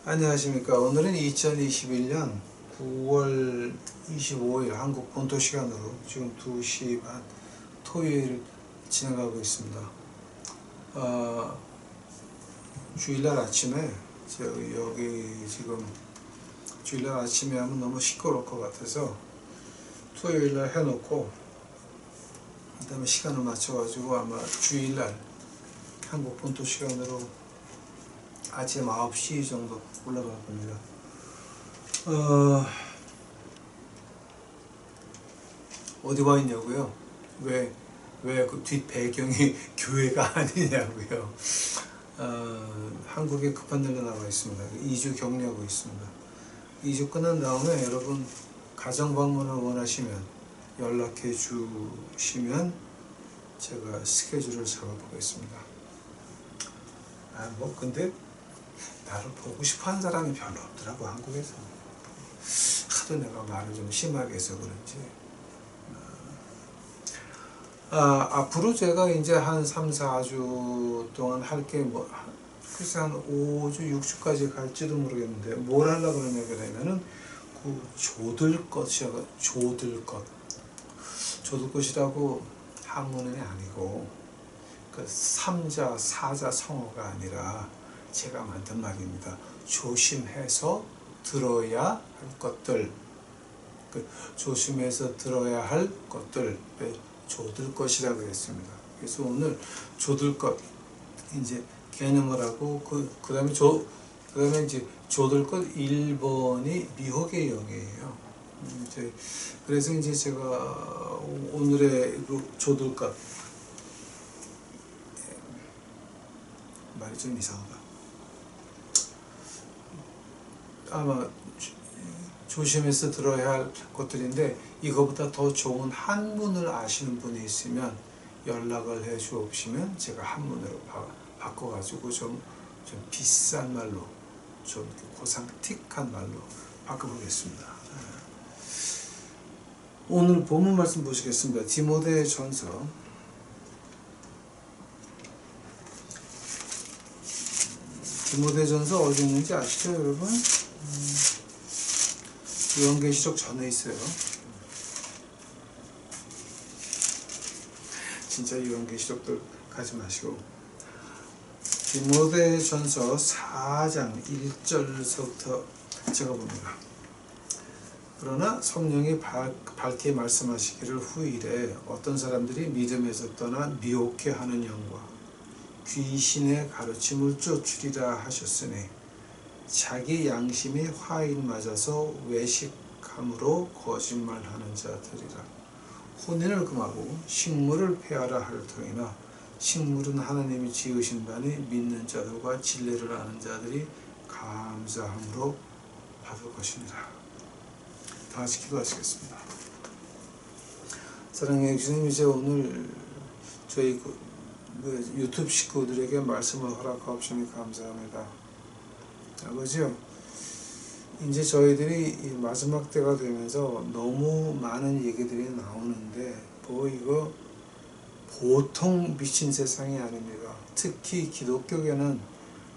안녕하십니까. 오늘은 2021년 9월 25일 한국 본토 시간으로 지금 2시 반 토요일 진행하고 있습니다. 주일날 아침에 여기 지금 주일날 아침에 하면 너무 시끄러울 것 같아서 토요일날 해놓고 그 다음에 시간을 맞춰가지고 아마 주일날 한국 본토 시간으로 아침 9시 정도 올라갈 겁니다. 어디 와 있냐고요? 왜 그 뒷 배경이 교회가 아니냐고요? 한국에 급한 일로 나와 있습니다. 2주 격리하고 있습니다. 2주 끝난 다음에 여러분 가정 방문을 원하시면 연락해 주시면 제가 스케줄을 잡아보겠습니다. 근데 나를 보고 싶어 하는 사람이 별로 없더라고, 한국에서. 하도 내가 말을 좀 심하게 해서 그런지. 앞으로 제가 이제 한 3, 4주 동안 할 게 글쎄 한 5주, 6주까지 갈지도 모르겠는데, 뭘 하려고 그러냐면은, 조들것이라고 한문이 아니고, 그 삼자, 사자, 성어가 아니라, 제가 만든 말입니다. 조심해서 들어야 할 것들, 조심해서 들어야 할 것들, 조들 것이라고 했습니다. 그래서 오늘 조들 것 이제 개념을 하고 그 다음에 이제 조들 것 1번이 미혹의 영이에요. 그래서 이제 제가 오늘의 그 조들 것 말이 좀 이상하다. 아마 조심해서 들어야 할 것들인데 이거보다 더 좋은 한문을 아시는 분이 있으면 연락을 해 주시면 제가 한문으로 바꿔가지고 좀 비싼 말로 좀 고상틱한 말로 바꿔보겠습니다. 오늘 본문 말씀 보시겠습니다. 디모데전서 '어디 있는지 아시죠, 여러분? 요한계시록 전에 있어요. 진짜 요한계시록도 가지 마시고. 디모데전서 4장 1절서부터 제가 봅니다. 그러나 성령이 밝게 말씀하시기를 후일에 어떤 사람들이 믿음에서 떠나 미혹해 하는 영과 귀신의 가르침을 쫓으리라 하셨으니 자기 양심이 화인 맞아서 외식함으로 거짓말하는 자들이라. 혼인을 금하고 식물을 폐하라 할 터이나 식물은 하나님이 지으신 바니 믿는 자들과 진리를 아는 자들이 감사함으로 받을 것이니라. 다 같이 기도하시겠습니다. 사랑해 주님, 이제 오늘 저희 유튜브 식구들에게 말씀을 허락하옵시니 감사합니다. 아버지요, 이제 저희들이 마지막 때가 되면서 너무 많은 얘기들이 나오는데 이거 보통 미친 세상이 아닙니다. 특히 기독교계는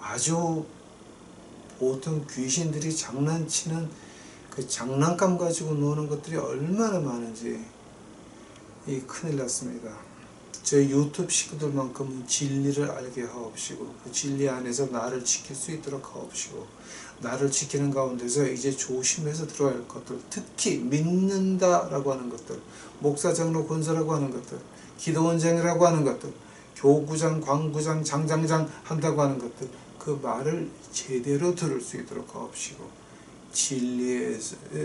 아주 보통 귀신들이 장난치는 그 장난감 가지고 노는 것들이 얼마나 많은지 큰일 났습니다. 저희 유튜브 식구들만큼은 진리를 알게 하옵시고 그 진리 안에서 나를 지킬 수 있도록 하옵시고 나를 지키는 가운데서 이제 조심해서 들어야 할 것들, 특히 믿는다라고 하는 것들, 목사, 장로, 권사라고 하는 것들, 기도원장이라고 하는 것들, 교구장, 광구장, 장장장 한다고 하는 것들, 그 말을 제대로 들을 수 있도록 하옵시고 진리에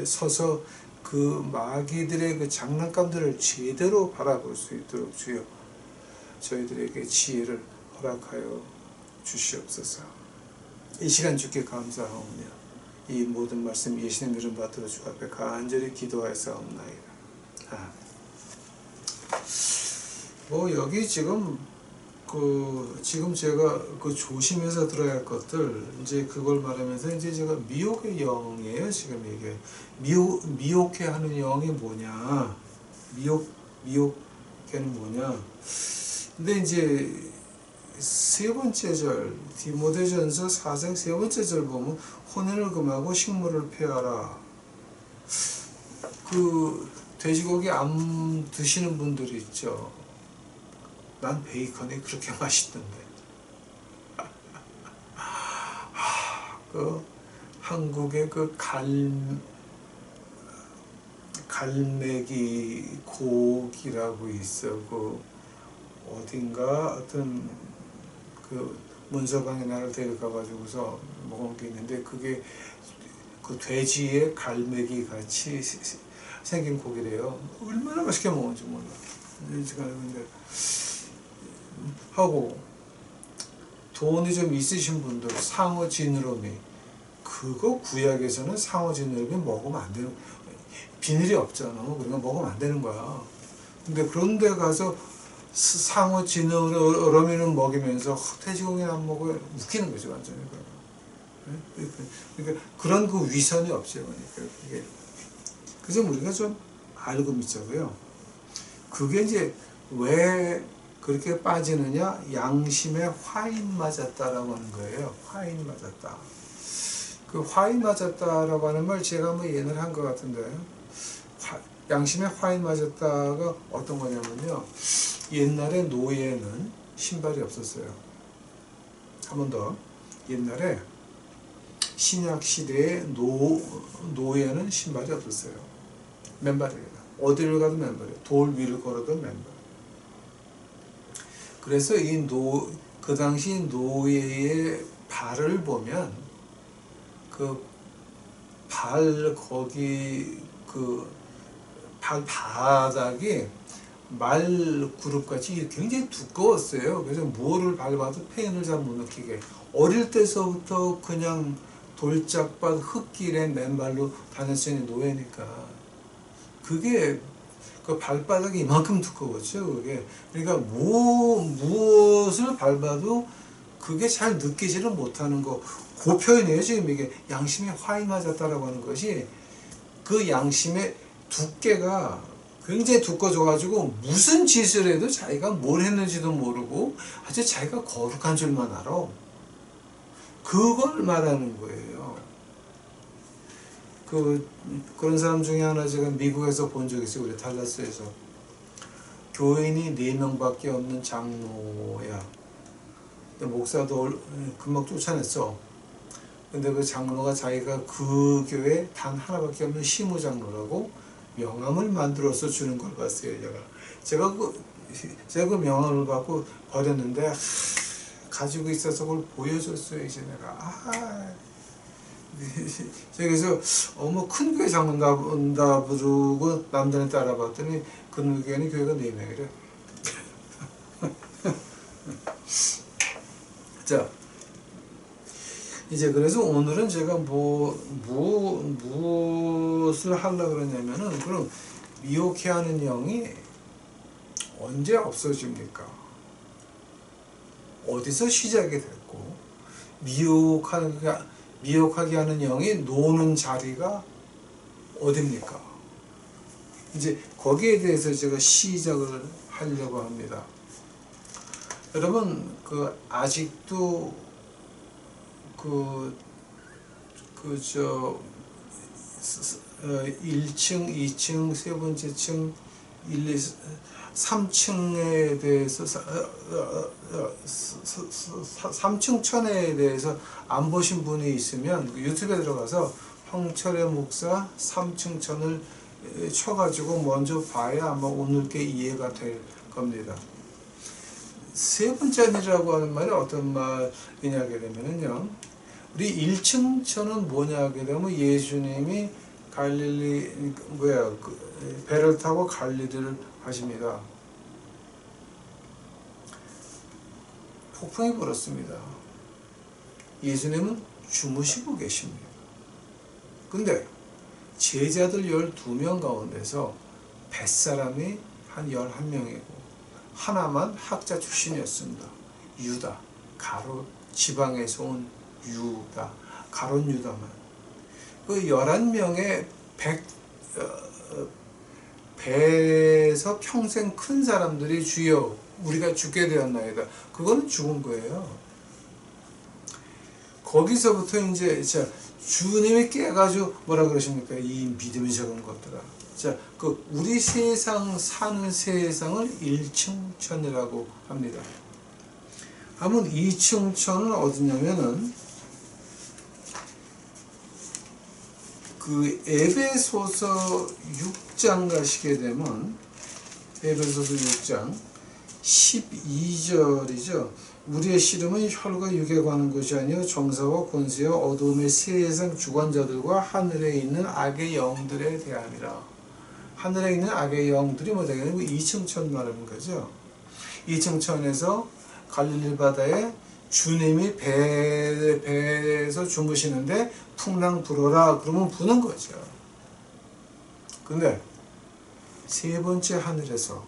서서 그 마귀들의 그 장난감들을 제대로 바라볼 수 있도록 주여 저희들에게 지혜를 허락하여 주시옵소서. 이 시간 주께 감사하오며 이 모든 말씀 예수님 이름 받들어 주 앞에 간절히 기도하였사옵나이다. 여기 지금 지금 제가 조심해서 들어야 할 것들, 이제 그걸 말하면서 이제 제가 미혹의 영이에요. 지금 이게 미혹해 하는 영이 뭐냐, 미혹해는 뭐냐. 근데 이제 세 번째 절, 디모데전서 4장 세 번째 절 보면 혼인을 금하고 식물을 폐하라. 그 돼지고기 안 드시는 분들이 있죠. 난 베이컨이 그렇게 맛있던데. 그 한국의 그 갈매기 고기라고 있어. 그 어딘가 어떤 그 문서방에 나를 데려가가지고서 먹은 게 있는데, 그게 그 돼지의 갈매기 같이 생긴 고기래요. 얼마나 맛있게 먹은지 몰라. 근데 하고 돈이 좀 있으신 분들 상어 지느러미, 그거 구약에서는 상어 지느러미 먹으면 안 되는, 비늘이 없잖아. 그러니까 먹으면 안 되는 거야. 근데 그런데 가서 상어 지느러미는 먹이면서 돼지고기는 안 먹어요. 웃기는 거죠, 완전히. 그러니까 그런 그 위선이 없죠. 그러니까 그래서 우리가 좀 알고 믿자고요. 그게 이제 왜 그렇게 빠지느냐? 양심에 화인 맞았다라고 하는 거예요. 화인 맞았다. 그 화인 맞았다라고 하는 말 제가 한번 예언을 한 것 같은데, 양심에 화인 맞았다가 어떤 거냐면요. 옛날에 노예는 신발이 없었어요. 한 번 더. 옛날에 신약 시대에 노예는 신발이 없었어요. 맨발이에요. 어디를 가도 맨발이에요. 돌 위를 걸어도 맨발. 그래서 그 당시 노예의 발을 보면 그 발 거기 그 발 바닥이 말 그룹같이 굉장히 두꺼웠어요. 그래서 뭐를 밟아도 페인을 잘 못 느끼게. 어릴 때서부터 그냥 돌짝밭 흙길에 맨발로 다녔으니 노예니까. 그게 그 발바닥이 이만큼 두꺼웠죠. 그게. 그러니까 무엇을 밟아도 그게 잘 느끼지를 못하는 거. 그 표현이에요. 지금 이게 양심에 화이 맞았다라고 하는 것이, 그 양심의 두께가 굉장히 두꺼워져가지고 무슨 짓을 해도 자기가 뭘 했는지도 모르고 아주 자기가 거룩한 줄만 알아. 그걸 말하는 거예요. 그런 사람 중에 하나 제가 미국에서 본 적이 있어요. 우리 달라스에서. 교인이 4명밖에 없는 장로야. 근데 목사도 금방 쫓아냈어. 근데 그 장로가 자기가 그 교회 단 하나밖에 없는 시무 장로라고 명함을 만들어서 주는 걸 봤어요. 제가 그 명함을 받고 버렸는데, 가지고 있어서 그걸 보여줬어요. 이제 내가. 그래서 큰 교회 장로인가 본다 부르고 남들은 따라봤더니 그 교회는 교회가 4명이래. 자, 이제 그래서 오늘은 제가 무엇을 하려고 그러냐면은, 그럼 미혹해 하는 영이 언제 없어집니까? 어디서 시작이 됐고, 미혹하게 하는 영이 노는 자리가 어딥니까? 이제 거기에 대해서 제가 시작을 하려고 합니다. 여러분, 아직도 1층, 2층, 세 번째 층, 1, 2, 3층에 대해서 3층 천에 대해서 안 보신 분이 있으면 유튜브에 들어가서 황철의 목사 3층 천을 쳐가지고 먼저 봐야 아마 오늘 게 이해가 될 겁니다. 세 번째라고 하는 말이 어떤 말이냐 하게 되면요, 우리 1층 천은 뭐냐 하게 되면 예수님이 배를 타고 갈릴리를 가십니다. 폭풍이 불었습니다. 예수님은 주무시고 계십니다. 근데 제자들 12명 가운데서 뱃사람이 한 11명이고 하나만 학자 출신이었습니다. 유다, 가롯 지방에서 온 유다, 가롯 유다만. 그 11명의 배에서 평생 큰 사람들이 주여 우리가 죽게 되었나이다. 그거는 죽은 거예요. 거기서부터 이제 자 주님이 깨가지고 뭐라 그러십니까? 이 믿음이 적은 것들아. 자, 그 우리 세상 사는 세상을 1층천이라고 합니다. 한번 2층천은 어디냐면은 그 에베소서 6장 가시게 되면 에베소서 6장 12절이죠. 우리의 씨름은 혈과 육에 관한 것이 아니요 정사와 권세와 어두움의 세상 주관자들과 하늘에 있는 악의 영들에 대함이라. 하늘에 있는 악의 영들이 뭐냐? 2층천 말하는 거죠. 2층천에서 갈릴리 바다에 주님이 배에서 주무시는데 풍랑 불어라 그러면 부는 거죠. 근데 세 번째 하늘에서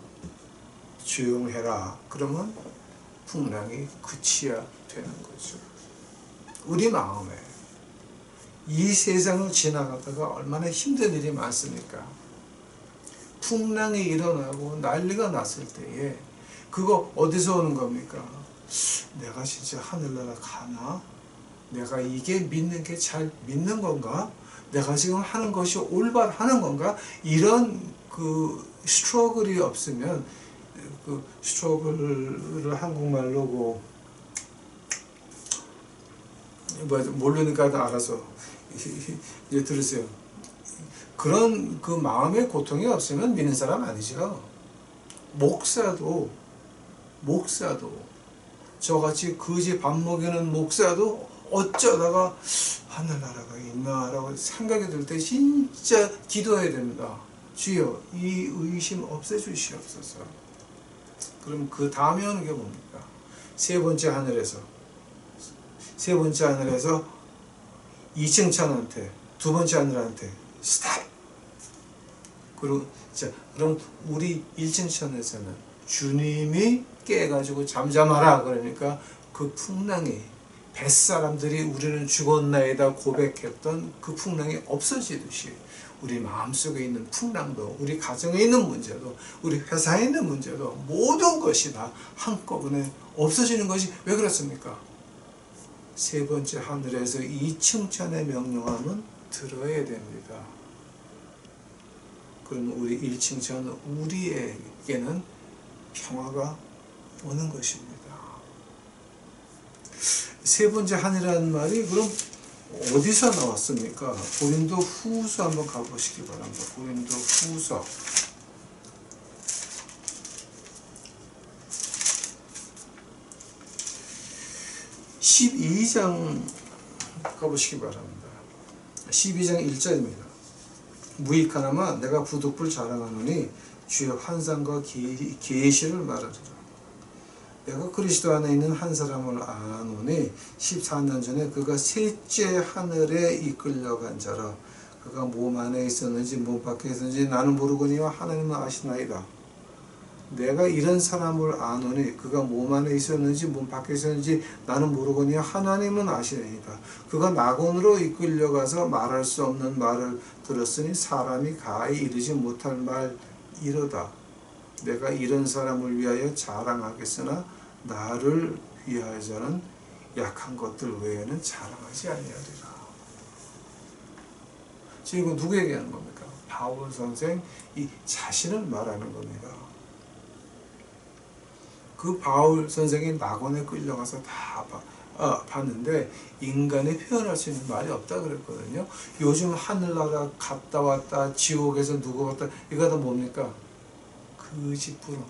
조용해라 그러면 풍랑이 그치야 되는 거죠. 우리 마음에 이 세상을 지나가다가 얼마나 힘든 일이 많습니까? 풍랑이 일어나고 난리가 났을 때에 그거 어디서 오는 겁니까? 내가 진짜 하늘나라 가나? 내가 이게 믿는 게 잘 믿는 건가? 내가 지금 하는 것이 올바르는 건가? 이런 그 스트러글이 없으면 그 스트러글을 한국말로 모르니까 알아서 이제 들으세요. 그런 그 마음의 고통이 없으면 믿는 사람 아니죠. 목사도 저같이 거지 밥 먹이는 목사도 어쩌다가 하늘나라가 있나라고 생각이 들 때 진짜 기도해야 됩니다. 주여 이 의심 없애주시옵소서. 그럼 그 다음에 오는 게 뭡니까? 세 번째 하늘에서 2층 천한테 두 번째 하늘한테 스탑. 그럼 우리 1층 천에서는 주님이 깨가지고 잠잠하라 그러니까 그 풍랑이 뱃사람들이 우리는 죽었나이다 고백했던 그 풍랑이 없어지듯이 우리 마음속에 있는 풍랑도 우리 가정에 있는 문제도 우리 회사에 있는 문제도 모든 것이 다 한꺼번에 없어지는 것이 왜 그렇습니까? 세 번째 하늘에서 2층 천의 명령함은 들어야 됩니다. 그러면 우리 1층 천 우리에게는 평화가 오는 것입니다. 세 번째 하늘이라는 말이 그럼 어디서 나왔습니까? 고린도 후서 한번 가보시기 바랍니다. 고린도 후서 12장 가보시기 바랍니다. 12장 1절입니다. 무익하나마 내가 부득불 자랑하노니 주의 환상과 계시를 말하리라. 내가 그리스도 안에 있는 한 사람을 아노니 14년 전에 그가 셋째 하늘에 이끌려간 자라. 그가 몸 안에 있었는지 몸 밖에 있었는지 나는 모르거니와 하나님은 아시나이다. 내가 이런 사람을 아노니 그가 몸 안에 있었는지 몸 밖에 있었는지 나는 모르거니 하나님은 아시나이다. 그가 낙원으로 이끌려가서 말할 수 없는 말을 들었으니 사람이 가히 이르지 못할 말 이러다. 내가 이런 사람을 위하여 자랑하겠으나 나를 위하여는 약한 것들 외에는 자랑하지 아니하리라. 지금 누구에게 하는 겁니까? 바울 선생 이 자신을 말하는 겁니다. 그 바울 선생이 낙원에 끌려가서 다 봤는데 인간이 표현할 수 있는 말이 없다 그랬거든요. 요즘 하늘나라 갔다 왔다 지옥에서 누구 왔다 이거 다 뭡니까? 거짓부름.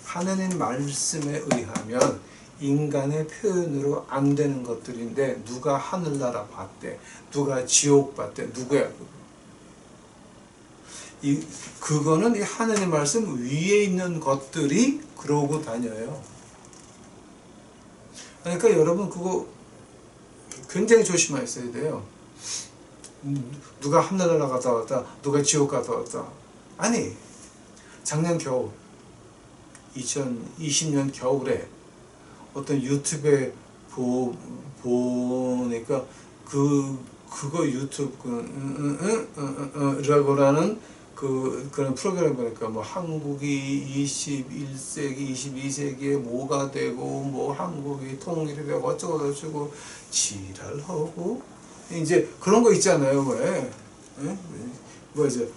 하나님 말씀에 의하면 인간의 표현으로 안 되는 것들인데 누가 하늘나라 봤대, 누가 지옥 봤대, 누구야? 그거는 이 하나님 말씀 위에 있는 것들이 그러고 다녀요. 그러니까 여러분 그거 굉장히 조심하셔야 돼요. 누가 하늘나라 갔다 왔다, 누가 지옥 갔다 왔다. 아니, 작년 겨울 2020년 겨울에 어떤 유튜브에 보니까 그거 유튜브 라고라는 그런 프로그램 보니까 뭐 한국이 21세기, 22세기에 뭐가 되고 뭐 한국이 통일이 되고 어쩌고 저쩌고 지랄하고 이제 그런 거 있잖아요. 왜? 예? 뭐지?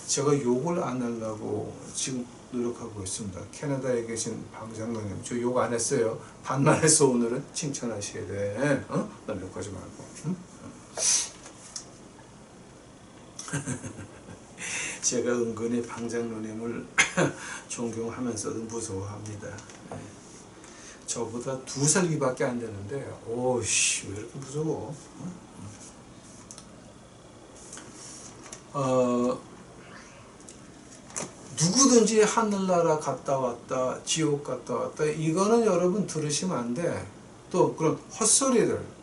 제가 욕을 안 하려고 지금 노력하고 있습니다. 캐나다에 계신 방장로님, 저 욕 안 했어요. 반만 했어. 오늘은 칭찬하셔야 돼. 어? 난 욕하지 말고. 응? 제가 은근히 방장로님을 존경하면서도 무서워합니다. 저보다 2살 위밖에 안 되는데, 오씨, 왜 이렇게 무서워? 누구든지 하늘나라 갔다 왔다, 지옥 갔다 왔다, 이거는 여러분 들으시면 안 돼. 또 그런 헛소리들.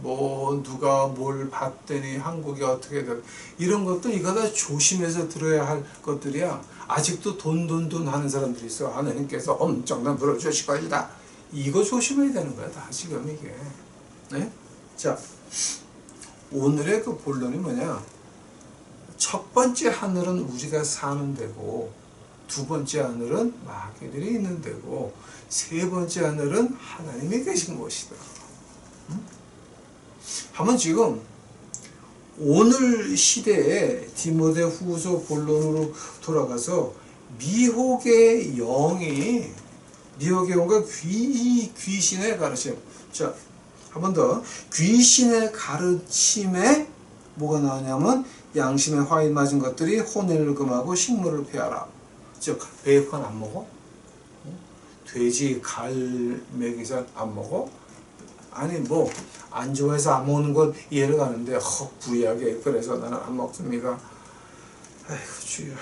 뭐 누가 뭘 봤더니 한국이 어떻게 돼 이런 것도 이거 다 조심해서 들어야 할 것들이야. 아직도 돈 하는 사람들이 있어. 하나님께서 엄청난 불을 주실 것이다. 이거 조심해야 되는 거야 다 지금 이게. 네? 자, 오늘의 그 본론이 뭐냐? 첫 번째 하늘은 우리가 사는 데고, 두 번째 하늘은 마귀들이 있는 데고, 세 번째 하늘은 하나님이 계신 곳이다. 한번 지금 오늘 시대에 디모데 후서 본론으로 돌아가서 미혹의 영과 귀신의 가르침. 자, 한 번 더. 귀신의 가르침에 뭐가 나오냐면 양심에 화인 맞은 것들이 혼을 금하고 식물을 폐하라. 즉 베이컨 안 먹어? 돼지 갈매기살 안 먹어? 아니 뭐 안 좋아해서 안 먹는 건 이해를 가는데 부약에 그래서 나는 안 먹습니다. 아이고 주여,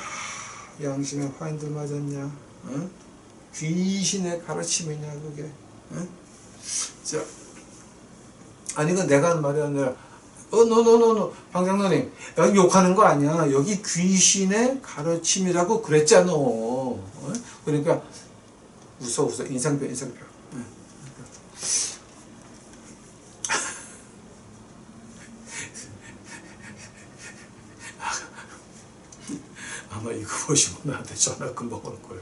양심에 화인들 맞았냐? 응? 귀신의 가르침이냐 그게? 응? 자, 아니 이건 내가 하는 말이 아니라 노 방장로님 여기 욕하는 거 아니야. 여기 귀신의 가르침이라고 그랬잖아. 그러니까 웃어 인상표. 아마 이거 보시고 나한테 전화 금방 올 거야.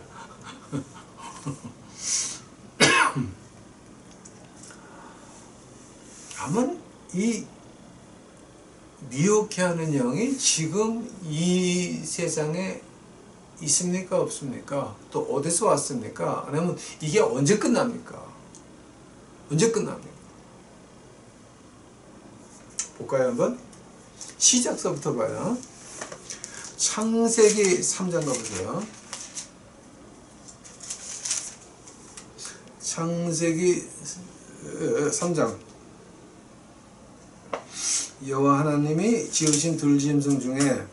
아마 이 미혹해 하는 영이 지금 이 세상에 있습니까? 없습니까? 또 어디서 왔습니까? 아니면 이게 언제 끝납니까? 언제 끝납니까? 볼까요 한번? 시작서부터 봐요. 창세기 3장 가보세요. 창세기 3장. 여호와 하나님이 지으신 들짐승 중에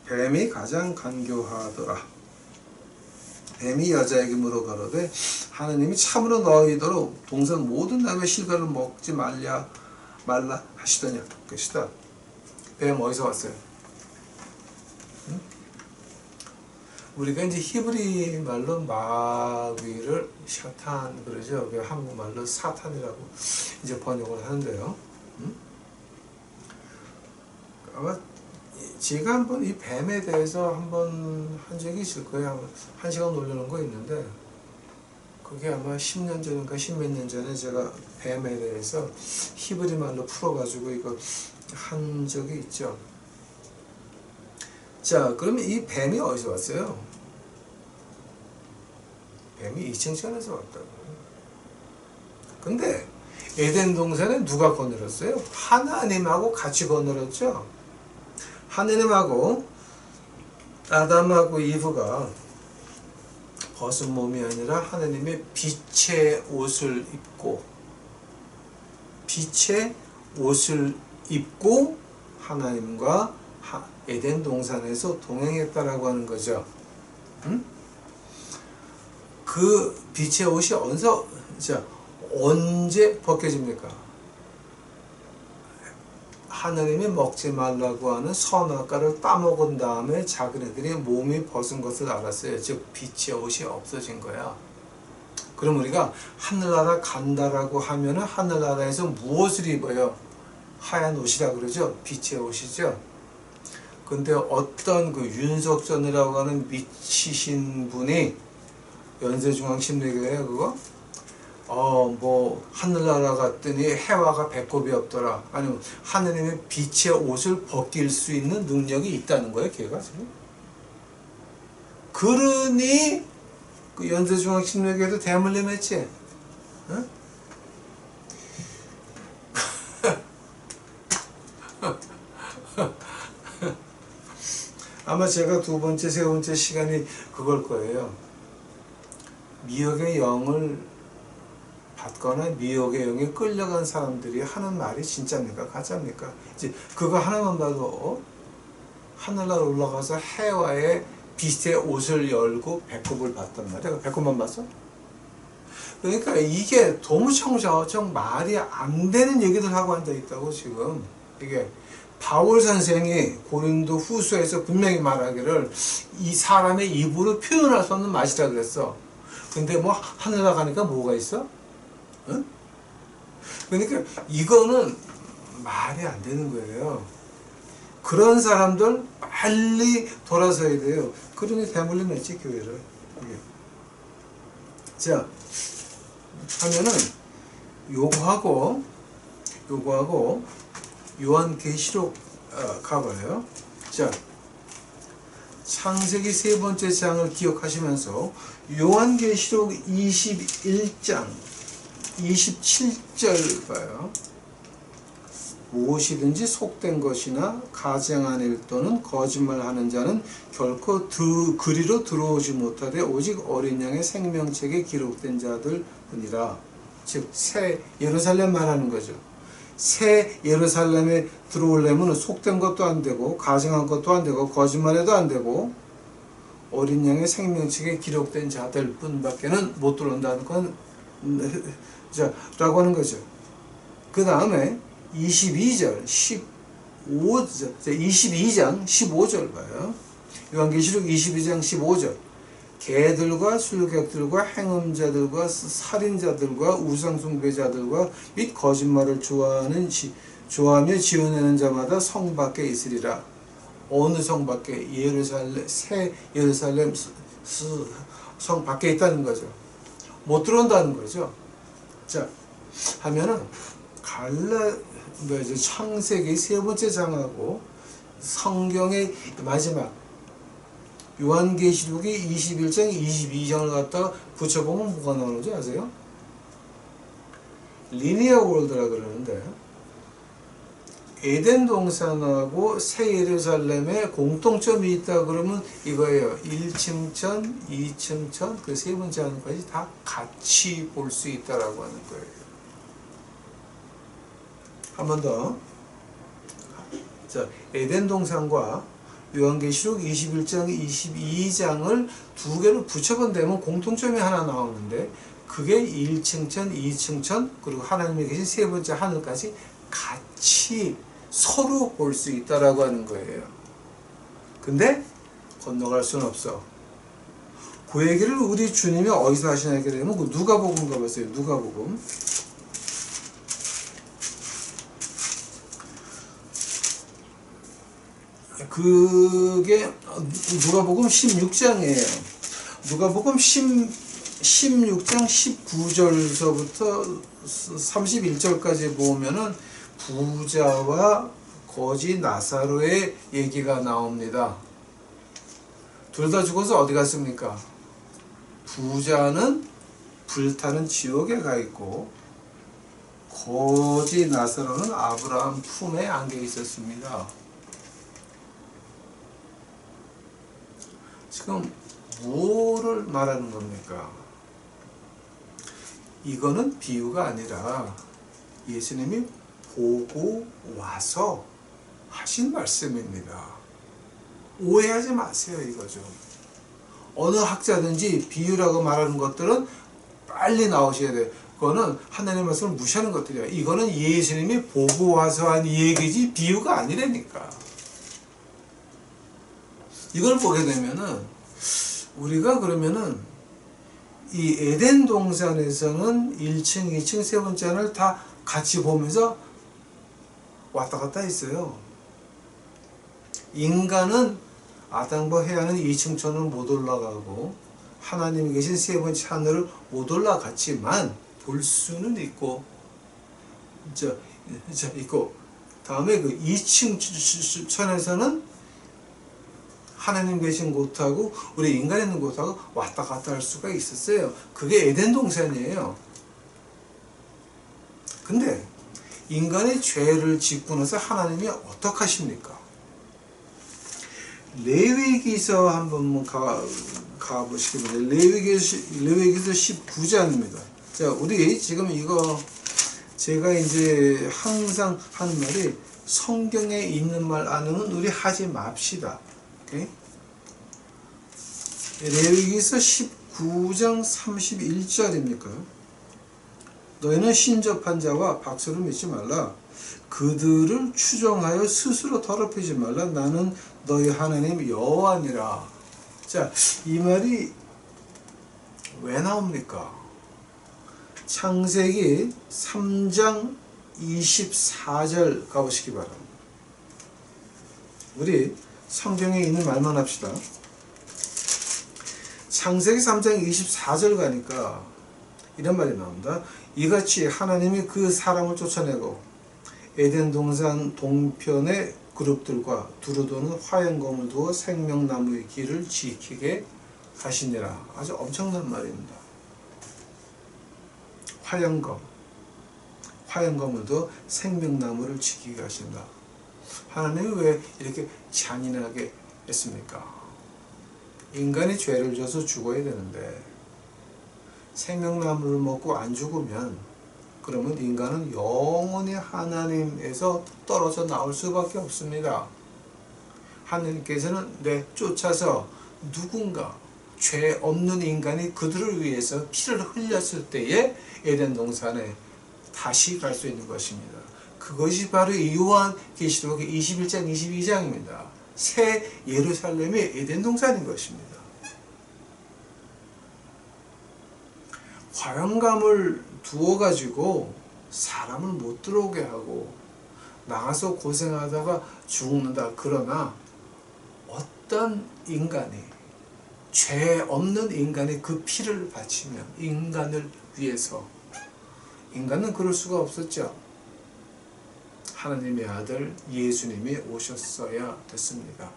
뱀이 가장 간교하더라. 뱀이 여자에게 물어가로되 하나님이 참으로 너희더러 동산 모든 나무의 실과를 먹지 말라 하시더냐. 그것이다. 뱀 어디서 왔어요? 응? 우리가 이제 히브리 말로 마귀를 샤탄 그러죠. 한국말로 사탄이라고 이제 번역을 하는데요. 응? 아마 제가 한번 이 뱀에 대해서 한번 한 적이 있을 거예요. 1시간 올려놓은 거 있는데 그게 아마 10년 전인가 10몇 년 전에 제가 뱀에 대해서 히브리 말로 풀어가지고 이거 한 적이 있죠. 자, 그러면 이 뱀이 어디서 왔어요? 뱀이 이층천에서 왔다고. 근데 에덴 동산에 누가 거느렸어요? 하나님하고 같이 거느렸죠. 하나님하고 아담하고 이브가 벗은 몸이 아니라 하나님의 빛의 옷을 입고 하나님과 에덴 동산에서 동행했다라고 하는 거죠. 응? 그 빛의 옷이 언제 벗겨집니까? 하나님이 먹지 말라고 하는 선악과를 따먹은 다음에 자기네들이 몸이 벗은 것을 알았어요. 즉 빛의 옷이 없어진 거야. 그럼 우리가 하늘나라 간다라고 하면은 하늘나라에서 무엇을 입어요? 하얀 옷이라 그러죠. 빛의 옷이죠. 근데 어떤 그 윤석전이라고 하는 미치신 분이 연세중앙심리교예요 그거? 뭐 하늘나라 갔더니 해와가 배꼽이 없더라. 아니면 하느님의 빛의 옷을 벗길 수 있는 능력이 있다는 거예요 걔가 지금. 그러니 그 연세중앙심리교에도 대물림 했지. 응? 아마 제가 두 번째, 세 번째 시간이 그걸 거예요. 미혹의 영을 받거나 미혹의 영에 끌려간 사람들이 하는 말이 진짜입니까? 가짜입니까? 이제 그거 하나만 봐도 하늘날 올라가서 해와의 빛의 옷을 열고 배꼽을 봤단 말이야. 배꼽만 봤어? 그러니까 이게 도무청정 말이 안 되는 얘기들 하고 앉아 있다고 지금. 이게 바울 선생이 고린도 후서에서 분명히 말하기를 이 사람의 입으로 표현할 수 없는 맛이라 그랬어. 근데 뭐 하늘 나가니까 뭐가 있어? 응? 그러니까 이거는 말이 안 되는 거예요. 그런 사람들 빨리 돌아서야 돼요. 그러니 대물림 했지 교회를. 자 하면은 요거하고 요한계시록 가봐요. 자 창세기 세 번째 장을 기억하시면서 요한계시록 21장 27절 봐요. 무엇이든지 속된 것이나 가증한 일 또는 거짓말하는 자는 결코 그리로 들어오지 못하되 오직 어린 양의 생명책에 기록된 자들 뿐이라. 즉 새 예루살렘 말하는 거죠. 새 예루살렘에 들어오려면 속된 것도 안 되고 가증한 것도 안 되고 거짓말해도 안 되고 어린 양의 생명책에 기록된 자들 뿐밖에는 못 들어온다는 건 라고 하는 거죠. 그 다음에 22장 15절 봐요. 요한계시록 22장 15절. 개들과 술객들과 행음자들과 살인자들과 우상숭배자들과 및 거짓말을 좋아하며 지어내는 자마다 성 밖에 있으리라. 어느 성 밖에? 새 예루살렘 성 밖에 있다는 거죠. 못 들어온다는 거죠. 자 하면은 창세기 세 번째 장하고 성경의 마지막 요한계시록이 21장 22장을 갖다가 붙여보면 뭐가 나오는지 아세요? 리니어 월드라 그러는데 에덴 동산하고 새 예루살렘에 공통점이 있다 그러면 이거예요. 1층천, 2층천, 그 세 번째 하는 것까지 다 같이 볼 수 있다라고 하는 거예요. 한 번 더. 자, 에덴 동산과 요한계시록 21장, 22장을 두 개를 붙여본다면 공통점이 하나 나오는데 그게 1층천, 2층천, 그리고 하나님이 계신 세 번째 하늘까지 같이 서로 볼 수 있다라고 하는 거예요. 근데 건너갈 수는 없어. 그 얘기를 우리 주님이 어디서 하시냐 하게 되면 그 누가복음 가봤어요. 누가복음. 그게 누가복음 16장이에요. 누가복음 16장 19절서부터 31절까지 보면은 부자와 거지 나사로의 얘기가 나옵니다. 둘 다 죽어서 어디 갔습니까? 부자는 불타는 지옥에 가 있고 거지 나사로는 아브라함 품에 안겨 있었습니다. 지금 뭐를 말하는 겁니까? 이거는 비유가 아니라 예수님이 보고 와서 하신 말씀입니다. 오해하지 마세요, 이거죠. 어느 학자든지 비유라고 말하는 것들은 빨리 나오셔야 돼요. 그거는 하나님의 말씀을 무시하는 것들이에요. 이거는 예수님이 보고 와서 한 얘기지 비유가 아니라니까. 이걸 보게 되면은 우리가 그러면은 이 에덴 동산에서는 1층, 2층, 세 번째 하늘 다 같이 보면서 왔다 갔다 했어요. 인간은 아담과 해와는 2층 천을 못 올라가고 하나님이 계신 세 번째 하늘을 못 올라갔지만 볼 수는 있고 있고 다음에 그 2층 천에서는 하나님 계신 곳하고 우리 인간 있는 곳하고 왔다 갔다 할 수가 있었어요. 그게 에덴 동산이에요. 근데 인간의 죄를 짓고 나서 하나님이 어떻게 하십니까? 레위기서 한번 가보시기 바랍니다. 레위기서 19장입니다. 자, 우리 지금 이거 제가 이제 항상 하는 말이 성경에 있는 말 아니면 우리 하지 맙시다. 오케이? 레위기서 19장 31절입니까? 너희는 신접한 자와 박수를 맺지 말라. 그들을 추종하여 스스로 더럽히지 말라. 나는 너희 하나님 여호와니라. 자, 이 말이 왜 나옵니까? 창세기 3장 24절 가보시기 바랍니다. 우리 성경에 있는 말만 합시다. 창세기 3장 24절 가니까 이런 말이 나옵니다. 이같이 하나님이 그 사람을 쫓아내고 에덴 동산 동편의 그룹들과 두루 도는 화영검을 두어 생명나무의 길을 지키게 하시니라. 아주 엄청난 말입니다. 화영검을 두어 생명나무를 지키게 하신다. 하나님이 왜 이렇게 잔인하게 했습니까? 인간이 죄를 져서 죽어야 되는데 생명나무를 먹고 안 죽으면 그러면 인간은 영원히 하나님에서 떨어져 나올 수밖에 없습니다. 하나님께서는 쫓아서 누군가 죄 없는 인간이 그들을 위해서 피를 흘렸을 때에 에덴 동산에 다시 갈 수 있는 것입니다. 그것이 바로 요한계시록 21장 22장입니다. 새 예루살렘이 에덴 동산인 것입니다. 화영감을 두어가지고 사람을 못 들어오게 하고 나가서 고생하다가 죽는다. 그러나 어떤 인간이 죄 없는 인간이 그 피를 바치면 인간을 위해서 인간은 그럴 수가 없었죠. 하나님의 아들 예수님이 오셨어야 됐습니다.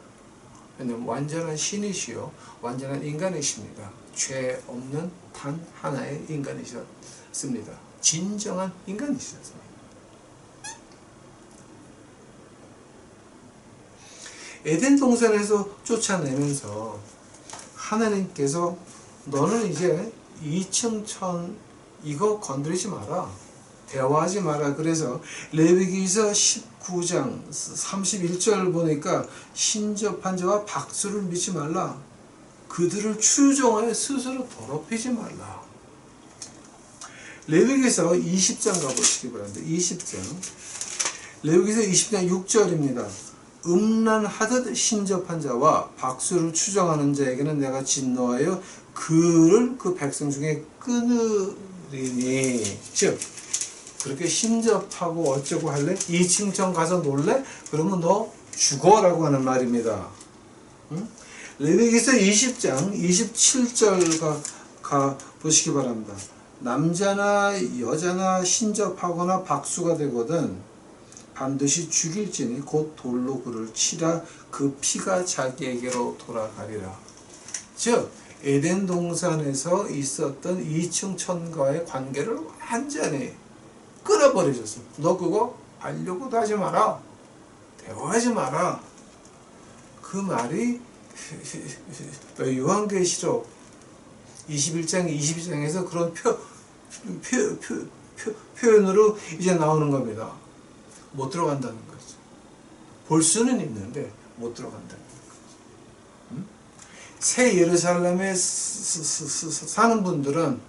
왜냐하면 완전한 신이시요 완전한 인간이십니다. 죄 없는 단 하나의 인간이셨습니다. 진정한 인간이셨습니다. 에덴 동산에서 쫓아내면서 하나님께서 너는 이제 2층 천 이거 건드리지 마라. 대화하지 마라. 그래서 레위기서 19장 31절 보니까 신접한 자와 박수를 맺지 말라. 그들을 추종하여 스스로 더럽히지 말라. 레위기서 20장 가보시기 바랍니다. 20장 레위기서 20장 6절입니다. 음란하듯 신접한 자와 박수를 추종하는 자에게는 내가 진노하여 그를 그 백성 중에 끊으리니. 즉 그렇게 신접하고 어쩌고 할래? 2층 천 가서 놀래? 그러면 너 죽어라고 하는 말입니다. 응? 레위기서 20장 27절 가 보시기 바랍니다. 남자나 여자나 신접하거나 박수가 되거든 반드시 죽일지니 곧 돌로 그를 치라. 그 피가 자기에게로 돌아가리라. 즉 에덴 동산에서 있었던 2층 천과의 관계를 완전히 끊어버리셨습니다. 너 그거 하려고도 하지 마라. 대화하지 마라. 그 말이 요한계시록 21장 22장에서 그런 표현으로 이제 나오는 겁니다. 못 들어간다는 거죠. 볼 수는 있는데 못 들어간다는 거죠. 새 예루살렘에 사는 분들은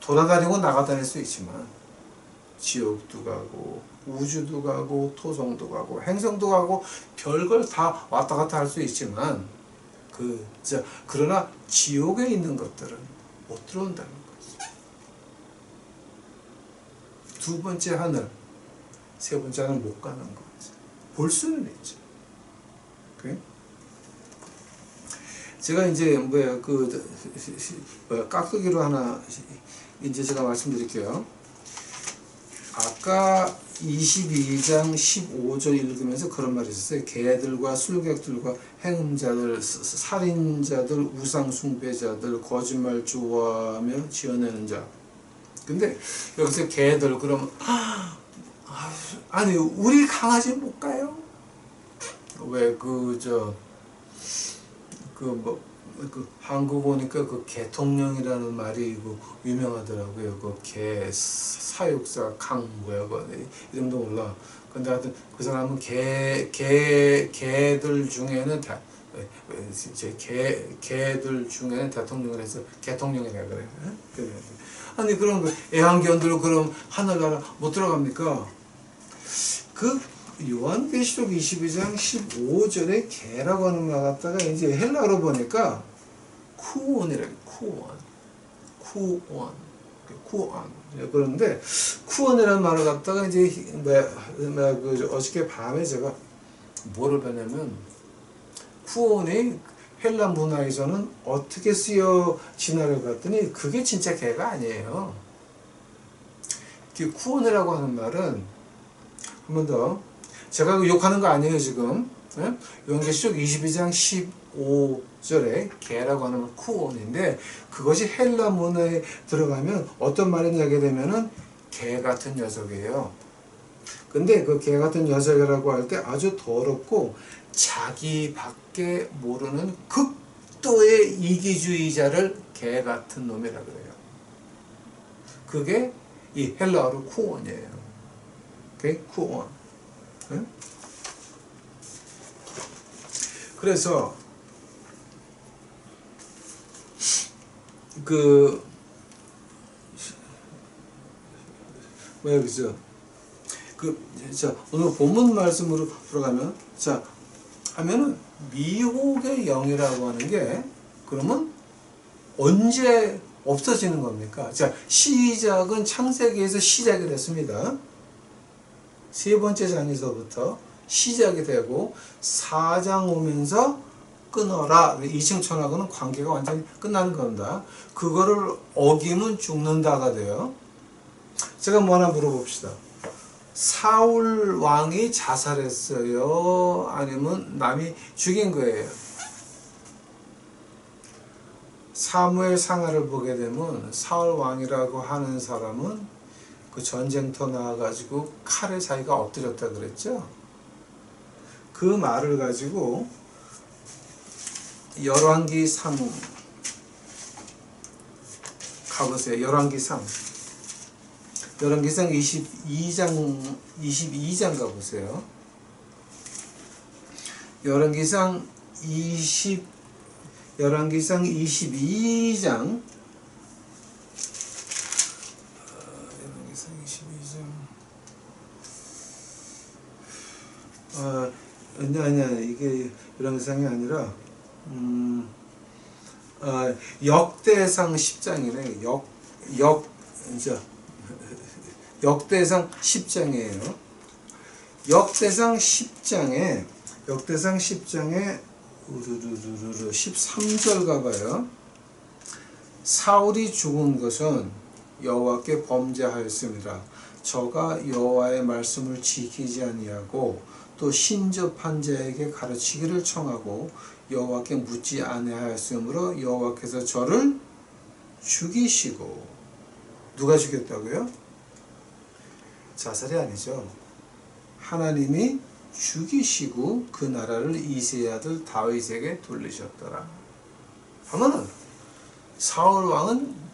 돌아다니고 나가다닐 수 있지만 지옥도 가고 우주도 가고 토성도 가고 행성도 가고 별걸 다 왔다 갔다 할 수 있지만 그러나 지옥에 있는 것들은 못 들어온다는 거죠. 두 번째 하늘, 세 번째 하늘 못 가는 거죠. 볼 수는 있죠. 오케이? 제가 이제 깍두기로 하나 이제 제가 말씀드릴게요. 아까 22장 15절 읽으면서 그런 말이 있었어요. 개들과 술객들과 행음자들, 살인자들, 우상숭배자들, 거짓말 좋아하며 지어내는 자. 근데 여기서 개들 그러면 아니 우리 강아지 못 가요? 왜 한국 오니까 그 개통령이라는 말이 유명하더라고요. 그 개 사육사 이름도 몰라. 근데 하여튼 그 사람은 개들 중에는 개들 중에는 대통령을 해서 개통령이라 그래요. 아니 그럼 애완견들 그럼 하늘나라 못 들어갑니까? 그 요한계시록 22장 15절에 개라고 하는 말 갖다가 이제 헬라어로 보니까 쿠온이라고 쿠온. 그런데 쿠온이라는 말을 갖다가 이제 어저께 밤에 제가 뭐를 배냐면 쿠온이 헬라 문화에서는 어떻게 쓰여지나를 봤더니 그게 진짜 개가 아니에요. 쿠온이라고 하는 말은 한 번 더 제가 욕하는 거 아니에요 지금. 요한계시록 22장 15절에 개라고 하는 건 쿠온인데 그것이 헬라 문화에 들어가면 어떤 말이냐 하게 되면은 개 같은 녀석이에요. 근데 그 개 같은 녀석이라고 할 때 아주 더럽고 자기밖에 모르는 극도의 이기주의자를 개 같은 놈이라 그래요. 그게 이 헬라어로 쿠온이에요. 오케이? 쿠온. 네? 그래서 오늘 본문 말씀으로 들어가면 하면은 미혹의 영이라고 하는 게 그러면 언제 없어지는 겁니까? 시작은 창세기에서 시작이 됐습니다. 세 번째 장에서부터 시작이 되고 4장 오면서 끊어라. 2층 천하고는 관계가 완전히 끝나는 겁니다. 그거를 어기면 죽는다가 돼요. 제가 뭐 하나 물어봅시다. 사울 왕이 자살했어요? 아니면 남이 죽인 거예요? 사무엘 상하를 보게 되면 사울 왕이라고 하는 사람은 그 전쟁터 나와가지고 칼에 자기가 엎드렸다 그랬죠? 그 말을 가지고 열왕기 3 가보세요. 열왕기 22장 가보세요. 열왕기상 22장 아니야 이게 열왕기상이 아니라 역대상 10장이네. 역대상 10장이에요. 역대상 10장에 13절 가봐요. 사울이 죽은 것은 여호와께 범죄하였습니다. 저가 여호와의 말씀을 지키지 아니하고 또 신접한 자에게 가르치기를 청하고 여호와께 묻지 아니하였으므로 여호와께서 저를 죽이시고. 누가 죽였다고요? 자살이 아니죠. 하나님이 죽이시고 그 나라를 이새의 아들 다윗에게 돌리셨더라. 하면은 사울 왕은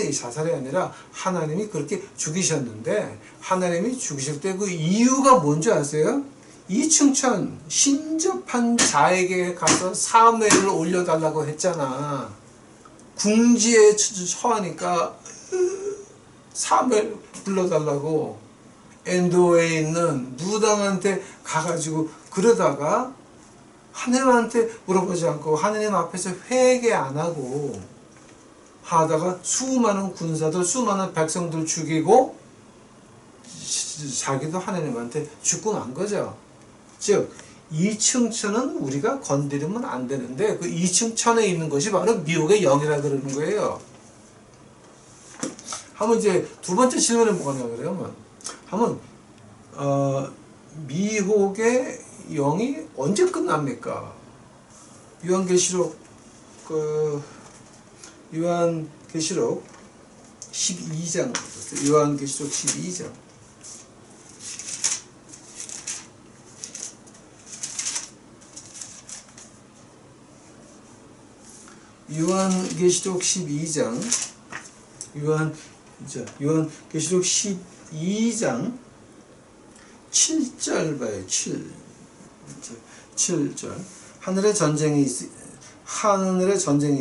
이 자살이 아니라 하나님이 그렇게 죽이셨는데, 하나님이 죽이실 때 그 이유가 뭔지 아세요? 이충천 신접한 자에게 가서 사무엘을 올려달라고 했잖아. 궁지에 처하니까 사무엘 불러달라고 엔도에 있는 무당한테 가가지고 그러다가 하나님한테 물어보지 않고 하나님 앞에서 회개 안 하고 하다가 수많은 군사들, 수많은 백성들 죽이고 자기도 하나님한테 죽고 만 거죠. 즉 2층 천은 우리가 건드리면 안 되는데 그 2층 천에 있는 것이 바로 미혹의 영이라 그러는 거예요. 한번 이제 두 번째 질문에 뭐가 나오냐 그러면 한번 미혹의 영이 언제 끝납니까? 요한계시록 요한계시록 12장 요한계시록 12장 요한계시록 12장 요한계시록 12장 7절 봐요. 7절 하늘에 전쟁이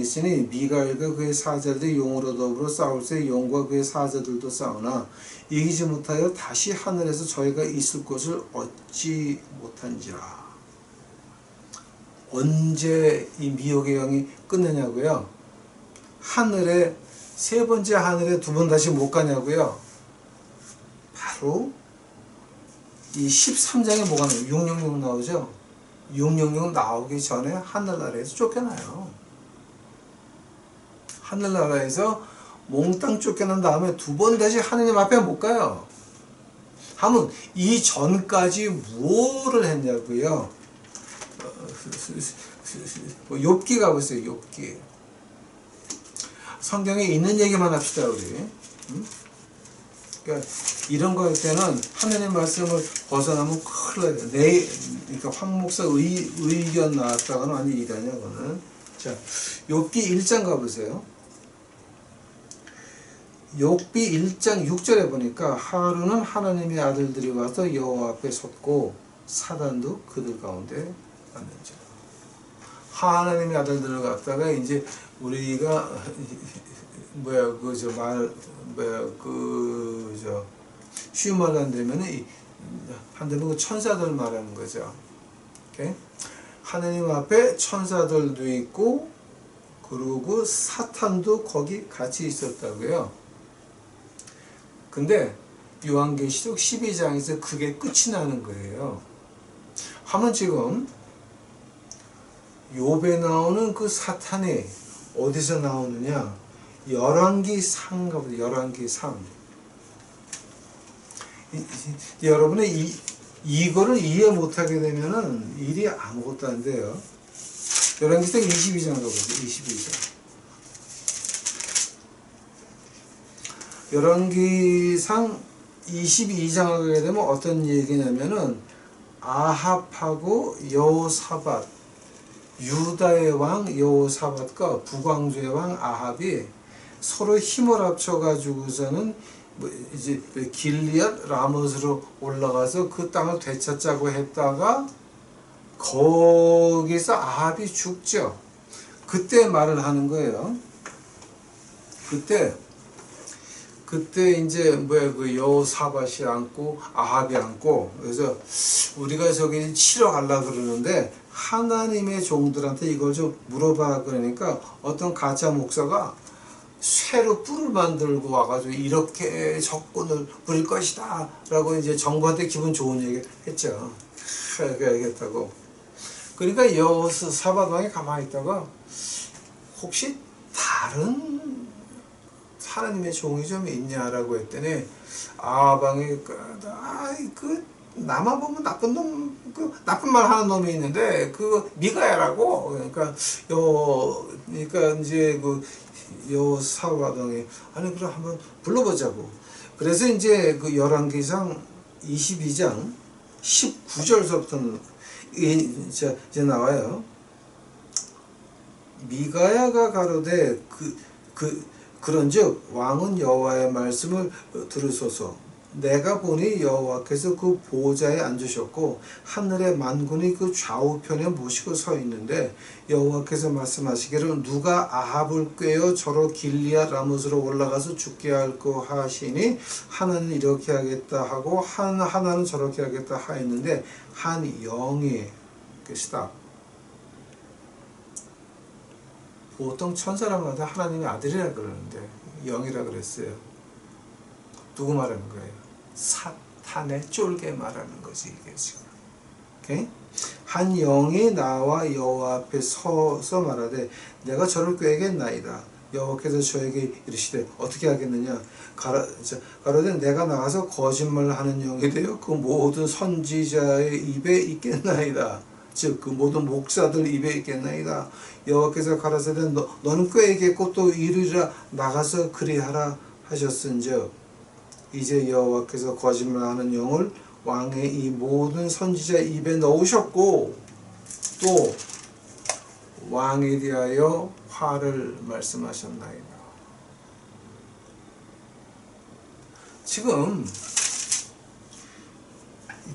있으니 미가엘과 그의 사자들이 용으로 더불어 싸울새 용과 그의 사자들도 싸우나 이기지 못하여 다시 하늘에서 저희가 있을 곳을 얻지 못한지라. 언제 이 미혹의 영이 끝내냐고요? 하늘에 세 번째 하늘에 두 번 다시 못 가냐고요? 바로 이 13장에 뭐가 나와요? 666 나오죠? 666 나오기 전에 하늘나라에서 쫓겨나요. 하늘나라에서 몽땅 쫓겨난 다음에 두 번 다시 하느님 앞에 못 가요. 하면 이 전까지 뭐를 했냐고요? 욥기 가보세요. 욥기. 성경에 있는 얘기만 합시다 우리. 그러니까 이런 거 할 때는 하나님 말씀을 벗어나면 큰일 나요. 그러니까 황 목사 의견 나왔다가는 완전 이다냐 그거는. 자, 욥기 1장 가보세요. 욥기 1장 6절에 보니까 하루는 하나님의 아들들이 와서 여호와 앞에 섰고 사단도 그들 가운데 앉는지라. 하나님의 아들들을 갖다가 이제 우리가 쉬운 말로 한다면 그 천사들 말하는 거죠. 오케이? 하나님 앞에 천사들도 있고 그리고 사탄도 거기 같이 있었다고요. 근데 요한계시록 12장에서 그게 끝이 나는 거예요. 하면 지금 욥에 나오는 그 사탄이 어디서 나오느냐? 열왕기상 가보세요. 열왕기상. 여러분이 이거를 이해 못하게 되면은 일이 아무것도 안 돼요. 열왕기상 22장 가보세요. 22장. 열왕기상 22장을 가게 되면 어떤 얘기냐면은 아합하고 여호사밧, 유다의 왕 여호사밧과 북왕조의 왕 아합이 서로 힘을 합쳐가지고서는 이제 길리앗 라못으로 올라가서 그 땅을 되찾자고 했다가 거기서 아합이 죽죠. 그때 말을 하는 거예요. 그때 이제 그 여호사밧이 앉고 아합이 앉고 그래서 우리가 저기 치러 가려고 그러는데 하나님의 종들한테 이걸 좀 물어봐 그러니까 어떤 가짜 목사가 쇠로 뿔을 만들고 와가지고 이렇게 적군을 부릴 것이다 라고 이제 정부한테 기분 좋은 얘기 했죠. 그렇게 알겠다고. 그러니까 여호사밧 왕이 가만히 있다가 혹시 다른 하나님의 종이 좀 있냐라고 했더니 아방이 나만 보면 나쁜 놈, 나쁜 말 하는 놈이 있는데 그 미가야라고. 그러니까 이제 여호사밧 왕이 아니 그럼 한번 불러보자고. 그래서 이제 그 열왕기상 22장 19절서부터는 이제 나와요. 미가야가 가로되 그런즉 왕은 여호와의 말씀을 들으소서. 내가 보니 여호와께서 그 보좌에 앉으셨고 하늘의 만군이 그 좌우편에 모시고 서 있는데 여호와께서 말씀하시기를 누가 아합을 꾀어 저로 길리앗 라못으로 올라가서 죽게 할까 하시니 하나는 이렇게 하겠다 하고 하나는 저렇게 하겠다 하였는데 한 영이 계시다. 보통 천사라마다 하나님의 아들이라 그러는데 영이라 그랬어요. 누구 말하는 거예요? 사탄의 쫄게 말하는 거지 이게 지금. 오케이? 한 영이 나와 여호와 앞에 서서 말하되 내가 저를 꾀겠나이다. 여호와께서 저에게 이르시되 어떻게 하겠느냐. 가로되 내가 나가서 거짓말하는 영이 되어 그 모든 선지자의 입에 있겠나이다. 즉 그 모든 목사들 입에 있겠나이다. 여호와께서 가라사대 너는 꾀겠고 또 이르리라. 나가서 그리하라 하셨은즉 이제 여호와께서 거짓말하는 영을 왕의 이 모든 선지자 입에 넣으셨고 또 왕에 대하여 화를 말씀하셨나이다. 지금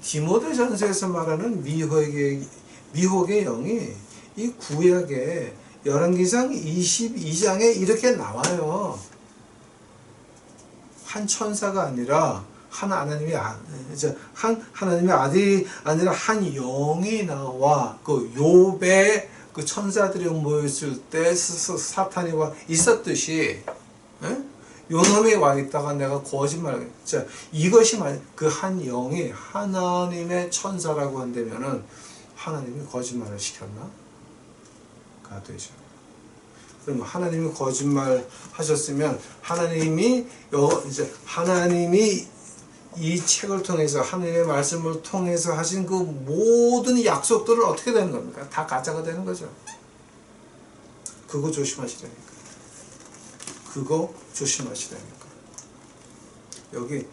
디모데전서에서 말하는 미혹의 영이 이 구약의 열왕기상 22장에 이렇게 나와요. 한 천사가 아니라 한 하나님의 아들이 아니라 한 영이 나와 그 욥의 그 천사들이 모였을 때 사탄이 와 있었듯이 요놈이 와 있다가 내가 거짓말. 자, 이것이 그 한 영이 하나님의 천사라고 한다면은 하나님이 거짓말을 시켰나? 가 되죠. 그럼 하나님이 거짓말 하셨으면 하나님이 이 책을 통해서 하나님의 말씀을 통해서 하신 그 모든 약속들은 어떻게 되는 겁니까? 다 가짜가 되는 거죠. 그거 조심하시라니까. 그거 조심하시라니까. 여기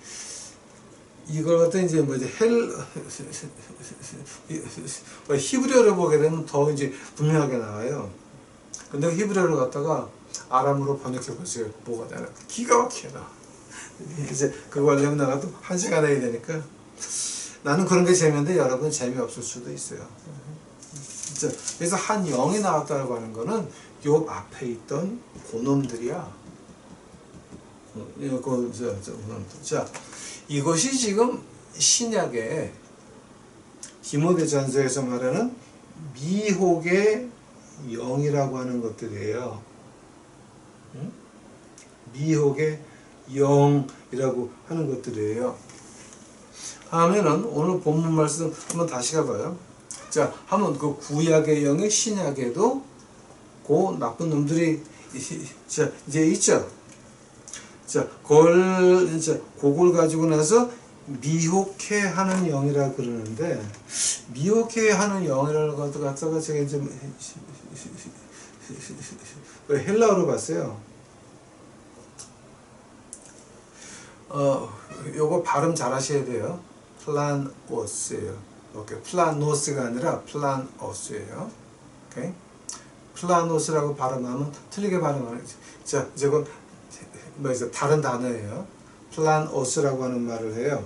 이걸 갖다 이제 히브리어를 보게 되면 더 이제 분명하게 나와요. 근데 히브리어를 갖다가 아람으로 번역해 보세요. 뭐가 되나? 기가 막히다. 이제 그거 하려면 나가도 1시간 해야 되니까. 나는 그런 게 재미인데 여러분 재미없을 수도 있어요. 그래서 한 영이 나왔다고 하는 거는 욥 앞에 있던 고놈들이야. 자, 이것이 지금 신약의 디모데전서에서 말하는 미혹의 영이라고 하는 것들이에요. 미혹의 영이라고 하는 것들이에요. 하면은 오늘 본문 말씀 한번 다시 가봐요. 자, 한번 그 구약의 영이 신약에도 그 나쁜 놈들이 이제 있죠. 자, 그걸 가지고 나서 미혹해 하는 영이라 그러는데, 미혹해 하는 영이라는 것도 갖다가 제가 이제 헬라어로 봤어요. 요거 발음 잘 하셔야 돼요. 플라노스예요. 오케이. 플라노스가 아니라 플라노스예요. 오케이. 플라노스라고 발음하면 틀리게 발음하는 거죠. 자, 저건 다른 단어예요. 플라노스라고 하는 말을 해요.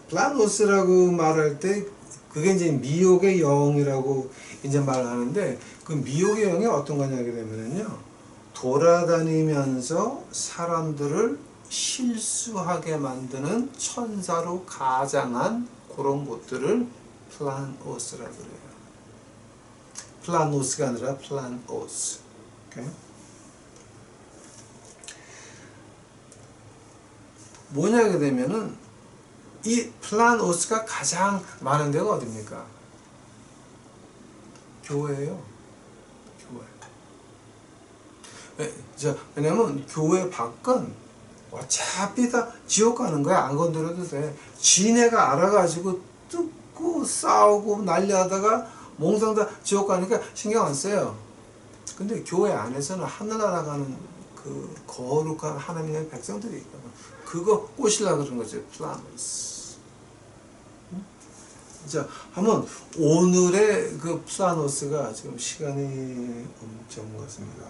플라노스라고 말할 때 그게 이제 미혹의 영이라고 이제 말하는데, 그 미혹의 영이 어떤 거냐게 되면은요, 돌아다니면서 사람들을 실수하게 만드는 천사로 가장한 그런 것들을 플라노스라고 그래요. 플라노스가 아니라 플라노스. 오케이? 뭐냐게 되면은 이 플라노스가 가장 많은 데가 어딥니까? 교회예요. 교회. 왜냐면 교회 밖은 어차피 다 지옥 가는 거야. 안 건드려도 돼. 지네가 알아가지고 뜯고 싸우고 난리하다가 몽상 다 지옥 가니까 신경 안 써요. 근데 교회 안에서는 하늘나라 가는 그 거룩한 하나님의 백성들이 있거든. 그거 꼬시려고 그런 거죠. 플라노스. 자, 한번 오늘의 그 플라노스가 지금 시간이 엄청 같습니다.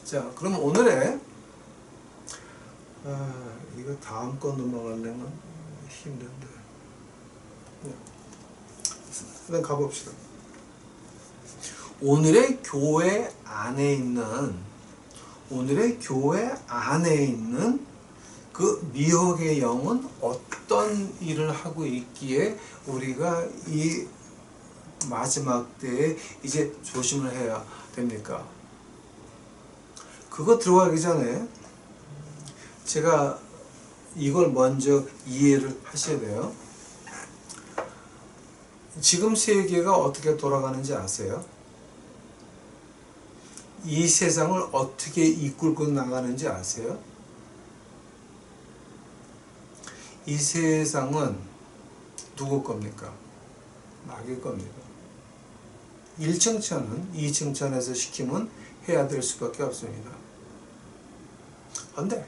자, 그럼 오늘의 이거 다음 건 넘어가려면 힘든데. 일단 가봅시다. 오늘의 교회 안에 있는 그 미혹의 영은 어떤 일을 하고 있기에 우리가 이 마지막 때에 이제 조심을 해야 됩니까? 그거 들어가기 전에 제가 이걸 먼저 이해를 하셔야 돼요. 지금 세계가 어떻게 돌아가는지 아세요? 이 세상을 어떻게 이끌고 나가는지 아세요? 이 세상은 누구 겁니까? 마귀 겁니다. 1층천은 2층천에서 시키면 해야 될 수밖에 없습니다. 근데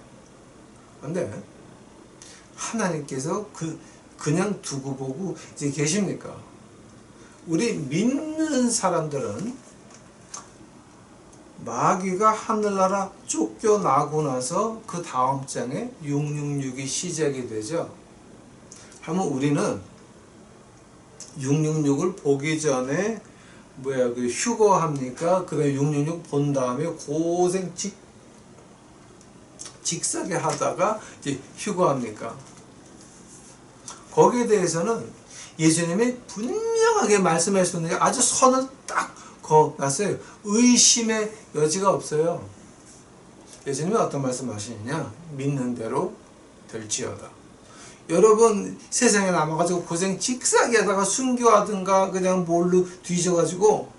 하나님께서 그냥 두고 보고 이제 계십니까? 우리 믿는 사람들은 마귀가 하늘나라 쫓겨나고 나서 그 다음 장에 666이 시작이 되죠. 하면 우리는 666을 보기 전에 휴거합니까? 그 다음에 666 본 다음에 고생 직사게 하다가 이제 휴거합니까? 거기에 대해서는 예수님이 분명하게 말씀하셨는데 아주 선을 딱 그어놨어요. 의심의 여지가 없어요. 예수님이 어떤 말씀하시느냐? 믿는 대로 될지어다. 여러분 세상에 남아가지고 고생 직사게 하다가 순교하든가 그냥 뭘로 뒤져가지고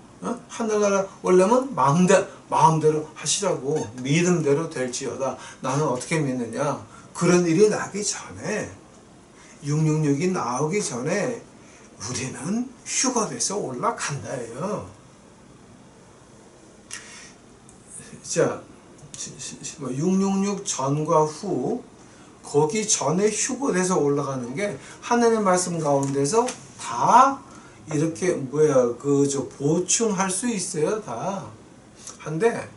하늘나라 원래는 마음대로 하시라고 믿음대로 될지어다. 나는 어떻게 믿느냐? 그런 일이 나기 전에 666이 나오기 전에 우리는 휴거돼서 올라간다예요. 자, 666 전과 후 거기 전에 휴거돼서 올라가는 게 하나님의 말씀 가운데서 다 이렇게 보충할 수 있어요. 다. 한데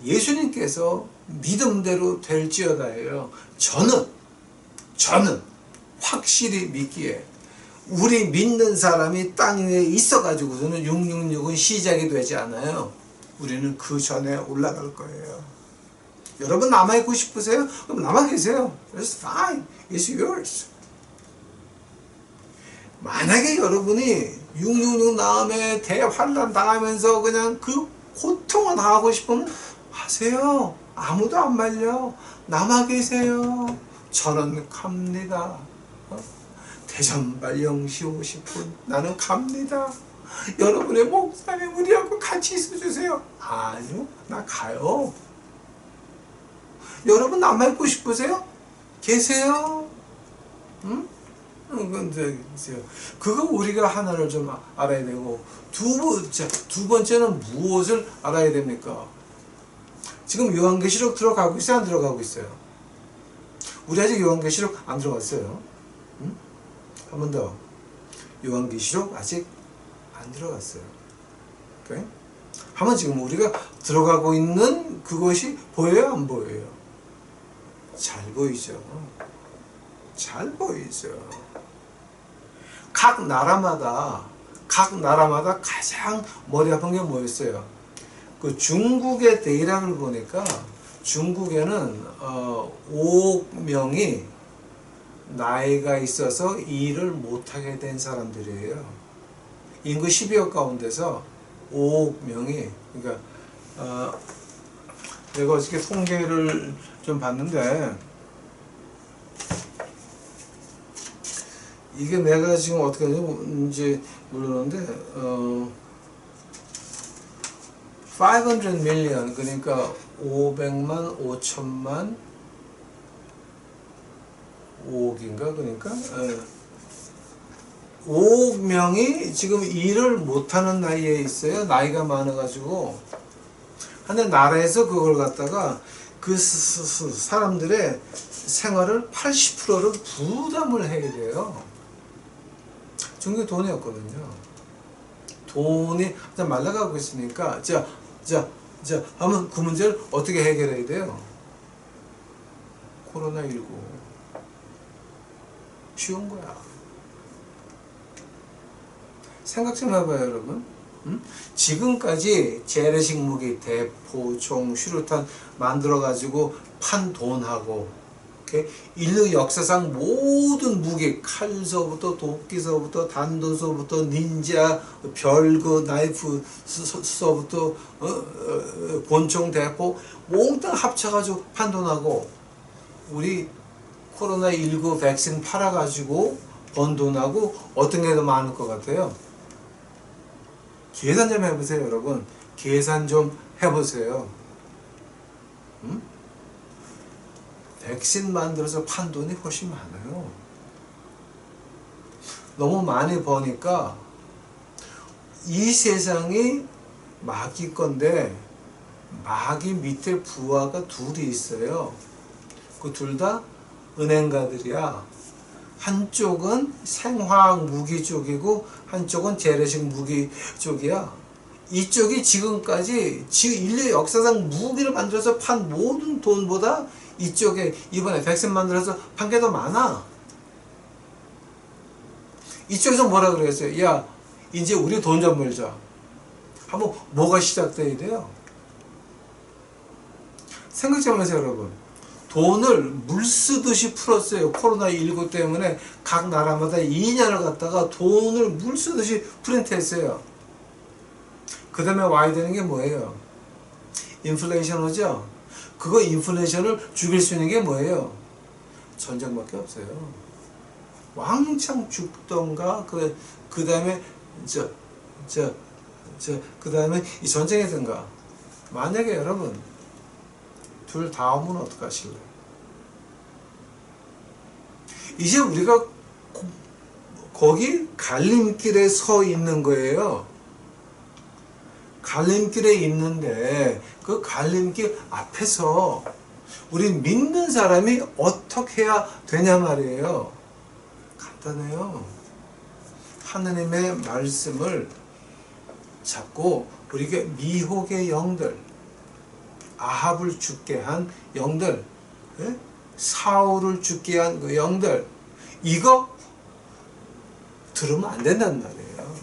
예수님께서 믿음대로 될지어다예요. 저는 확실히 믿기에 우리 믿는 사람이 땅 위에 있어가지고서는 666은 시작이 되지 않아요. 우리는 그 전에 올라갈 거예요. 여러분 남아있고 싶으세요? 그럼 남아 계세요. It's fine. It's yours. 만약에 여러분이 666 다음에 대환란 당하면서 그냥 그 고통을 당하고 싶으면 하세요. 아무도 안 말려. 남아 계세요. 저는 갑니다. 대전발 영시 50분 나는 갑니다. 여러분의 목사님 우리하고 같이 있어주세요. 아니요, 나 가요. 여러분 남아있고 싶으세요? 계세요. 응? 그거 우리가 하나를 좀 알아야 되고 두 번째는 무엇을 알아야 됩니까? 지금 요한계시록 들어가고 있어요? 안 들어가고 있어요? 우리 아직 요한계시록 안 들어갔어요. 응? 한 번 더. 요한계시록 아직 안 들어갔어요. 오케이? 하면 지금 우리가 들어가고 있는 그것이 보여요? 안 보여요? 잘 보이죠. 잘 보이죠. 각 나라마다 가장 머리 아픈 게 뭐였어요? 그 중국의 데이터를 보니까 중국에는 5억 명이 나이가 있어서 일을 못하게 된 사람들이에요. 인구 12억 가운데서 5억 명이, 그러니까 내가 어저께 통계를 좀 봤는데 이게 내가 지금 어떻게 하는지 모르는데 500 million 그러니까 500만 5천만 5억인가 그러니까 5억 명이 지금 일을 못하는 나이에 있어요. 나이가 많아가지고. 근데 나라에서 그걸 갖다가 그 사람들의 생활을 80%를 부담을 해야 돼요. 중국에 돈이 없거든요. 돈이 말라가고 있으니까 자 하면 그 문제를 어떻게 해결해야 돼요? 코로나19 쉬운 거야. 생각 좀 해봐요, 여러분. 지금까지 재래식 무기, 대포, 총, 수류탄 만들어가지고 판 돈하고, 인류 역사상 모든 무기, 칼서부터 도끼서부터 단도서부터 닌자, 별거, 나이프 서부터 권총, 대포 몽땅 합쳐가지고 판 돈하고 우리 코로나19 백신 팔아가지고 번 돈하고 어떤 게 더 많을 것 같아요? 계산 좀 해보세요, 여러분. 계산 좀 해보세요. 응? 백신 만들어서 판 돈이 훨씬 많아요. 너무 많이 버니까 이 세상이 마귀 건데 마귀 밑에 부하가 둘이 있어요. 그 둘 다 은행가들이야. 한쪽은 생화학 무기 쪽이고 한쪽은 재래식 무기 쪽이야. 이쪽이 지금까지 인류 역사상 무기를 만들어서 판 모든 돈보다 이쪽에 이번에 백신 만들어서 판 게 더 많아. 이쪽에서 뭐라 그랬어요? 야, 이제 우리 돈 좀 벌자. 하면 뭐가 시작돼야 돼요? 생각 좀 하세요, 여러분. 돈을 물 쓰듯이 풀었어요. 코로나19 때문에 각 나라마다 2년을 갖다가 돈을 물 쓰듯이 프린트했어요. 그 다음에 와야 되는 게 뭐예요? 인플레이션 오죠? 그거 인플레이션을 죽일 수 있는 게 뭐예요? 전쟁밖에 없어요. 왕창 죽던가, 그 다음에, 그 다음에 이 전쟁이든가. 만약에 여러분, 둘 다 오면 어떡하실래요? 이제 우리가 거기 갈림길에 서 있는 거예요. 갈림길에 있는데 그 갈림길 앞에서 우리 믿는 사람이 어떻게 해야 되냐 말이에요. 간단해요. 하느님의 말씀을 잡고 우리가 미혹의 영들, 아합을 죽게 한 영들, 사울을 죽게 한 그 영들, 이거 들으면 안 된단 말이에요.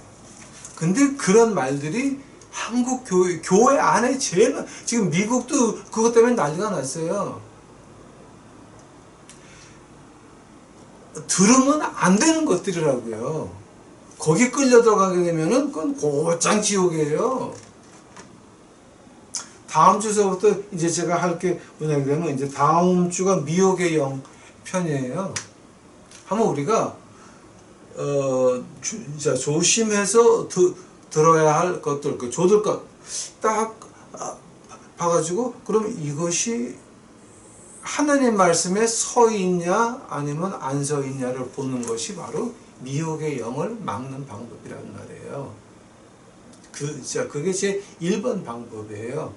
근데 그런 말들이 한국 교회 안에 제일, 지금 미국도 그것 때문에 난리가 났어요. 들으면 안 되는 것들이라고요. 거기 끌려 들어가게 되면은 그건 곧장 지옥이에요. 다음 주서부터 이제 제가 할 게 뭐냐 그러면 이제 다음 주가 미혹의 영 편이에요. 한번 우리가 조심해서 들어야 할 것들, 그 조들 것 딱 봐가지고 그럼 이것이 하나님 말씀에 서 있냐 아니면 안 서 있냐를 보는 것이 바로 미혹의 영을 막는 방법이란 말이에요. 그게 제 1번 방법이에요.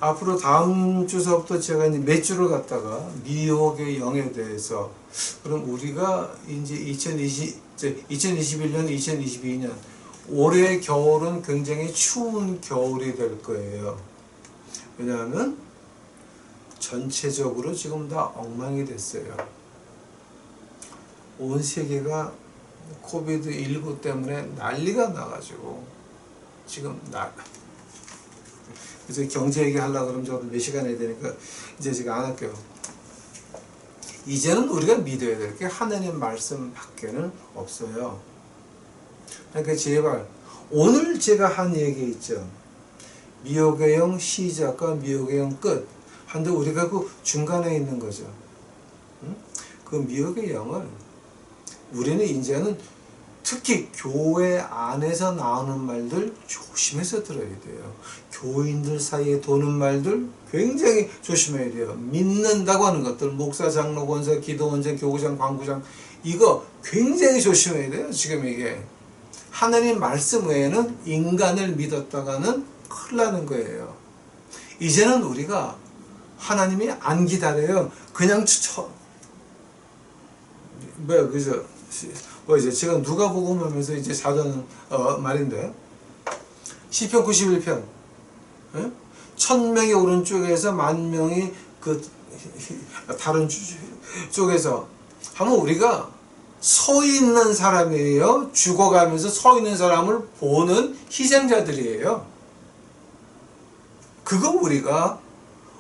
앞으로 다음 주서부터 제가 이제 몇 주를 갖다가 미혹의 영에 대해서, 그럼 우리가 이제 2021년, 2022년 올해 겨울은 굉장히 추운 겨울이 될 거예요. 왜냐하면 전체적으로 지금 다 엉망이 됐어요. 온 세계가 코비드19 때문에 난리가 나가지고 지금 그래서 경제 얘기 하려고 그러면 저도 몇 시간 해야 되니까 이제 제가 안 할게요. 이제는 우리가 믿어야 될 게 하나님 말씀 밖에는 없어요. 그러니까 제발 오늘 제가 한 얘기 있죠. 미혹의 영 시작과 미혹의 영 끝. 한데 우리가 그 중간에 있는 거죠. 그 미혹의 영을 우리는 이제는 특히 교회 안에서 나오는 말들 조심해서 들어야 돼요. 교인들 사이에 도는 말들 굉장히 조심해야 돼요. 믿는다고 하는 것들, 목사, 장로, 권사, 기도원장, 교구장, 광구장, 이거 굉장히 조심해야 돼요. 지금 이게 하나님 말씀 외에는 인간을 믿었다가는 큰일 나는 거예요. 이제는 우리가 하나님이 안 기다려요. 그냥 이제 제가 누가복음 하면서 이제 자주 하는 말인데, 시편 91편 1000명이 오른쪽에서 10,000명이 그 다른 쪽에서 하면 우리가 서 있는 사람이에요. 죽어가면서 서 있는 사람을 보는 희생자들이에요. 그거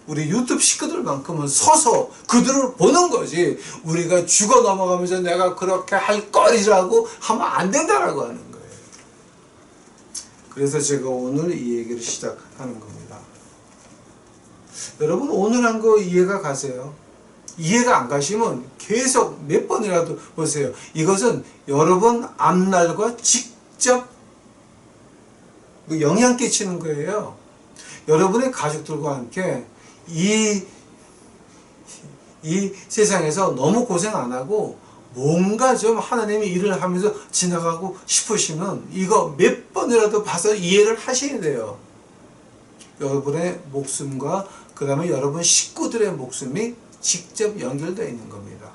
우리 유튜브 식구들만큼은 서서 그들을 보는 거지, 우리가 죽어 넘어가면서 내가 그렇게 할 거리라고 하면 안 된다라고 하는 거예요. 그래서 제가 오늘 이 얘기를 시작하는 겁니다. 여러분 오늘 한 거 이해가 가세요? 이해가 안 가시면 계속 몇 번이라도 보세요. 이것은 여러분 앞날과 직접 영향 끼치는 거예요. 여러분의 가족들과 함께 이 세상에서 너무 고생 안 하고 뭔가 좀 하나님의 일을 하면서 지나가고 싶으시면 이거 몇 번이라도 봐서 이해를 하셔야 돼요. 여러분의 목숨과 그 다음에 여러분 식구들의 목숨이 직접 연결되어 있는 겁니다.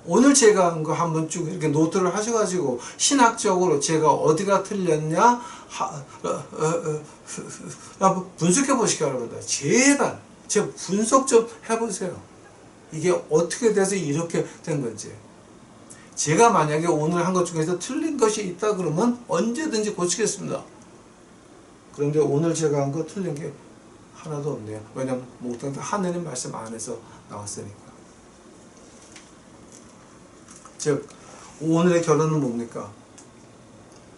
오늘 제가 한 거 한번 쭉 이렇게 노트를 하셔가지고 신학적으로 제가 어디가 틀렸냐 분석해 보시기 바랍니다. 제발 분석 좀 해보세요. 이게 어떻게 돼서 이렇게 된 건지. 제가 만약에 오늘 한 것 중에서 틀린 것이 있다 그러면 언제든지 고치겠습니다. 그런데 오늘 제가 한 거 틀린 게 하나도 없네요. 왜냐하면 목탁 하나님 말씀 안에서 나왔으니까. 즉 오늘의 결론은 뭡니까?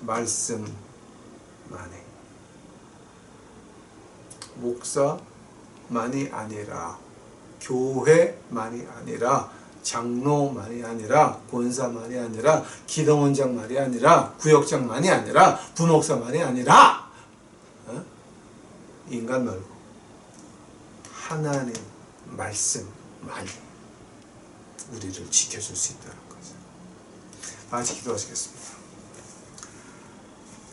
말씀만이. 목사만이 아니라 교회만이 아니라 장로만이 아니라 권사만이 아니라 기도원장만이 아니라 구역장만이 아니라 부목사만이 아니라 인간 말고 하나님 말씀만이 우리를 지켜줄 수 있다는 거죠. 같이 기도하시겠습니다.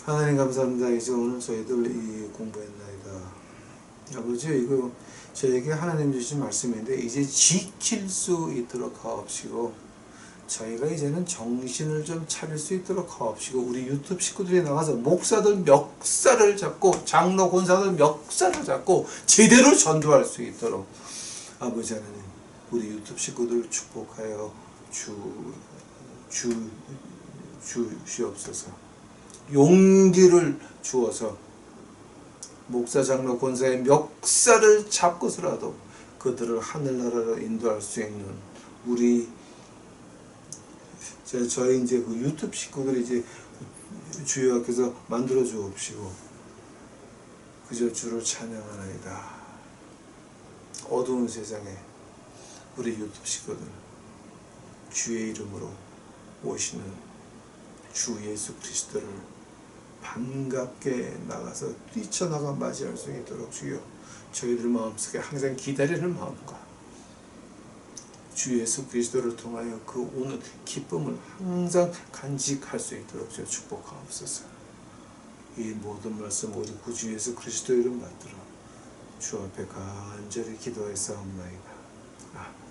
하나님 감사합니다. 이제 오늘 저희들 이 공부했나이다. 아버지 이거 저에게 하나님 주신 말씀인데 이제 지킬 수 있도록 하옵시고 저희가 이제는 정신을 좀 차릴 수 있도록 하옵시고 우리 유튜브 식구들이 나가서 목사들 멱살을 잡고 장로 권사들 멱살을 잡고 제대로 전도할 수 있도록 아버지 하나님 우리 유튜브 식구들을 축복하여 주시옵소서. 용기를 주어서 목사 장로 권사의 멱살을 잡고서라도 그들을 하늘나라로 인도할 수 있는 우리 저희 이제 그 유튜브 식구들이 이제 주여께서 만들어 주옵시고 그저 주를 찬양하나이다. 어두운 세상에 우리 유튜브 식구들 주의 이름으로 오시는 주 예수 그리스도를 반갑게 나가서 뛰쳐나가 맞이할 수 있도록 주여 저희들 마음속에 항상 기다리는 마음과 주 예수 그리스도를 통하여 그 오는 기쁨을 항상 간직할 수 있도록 주여 축복하옵소서. 이 모든 말씀 우리 구주 예수 그리스도 이름 받들어 주 앞에 간절히 기도하였사옵나이다. 아멘.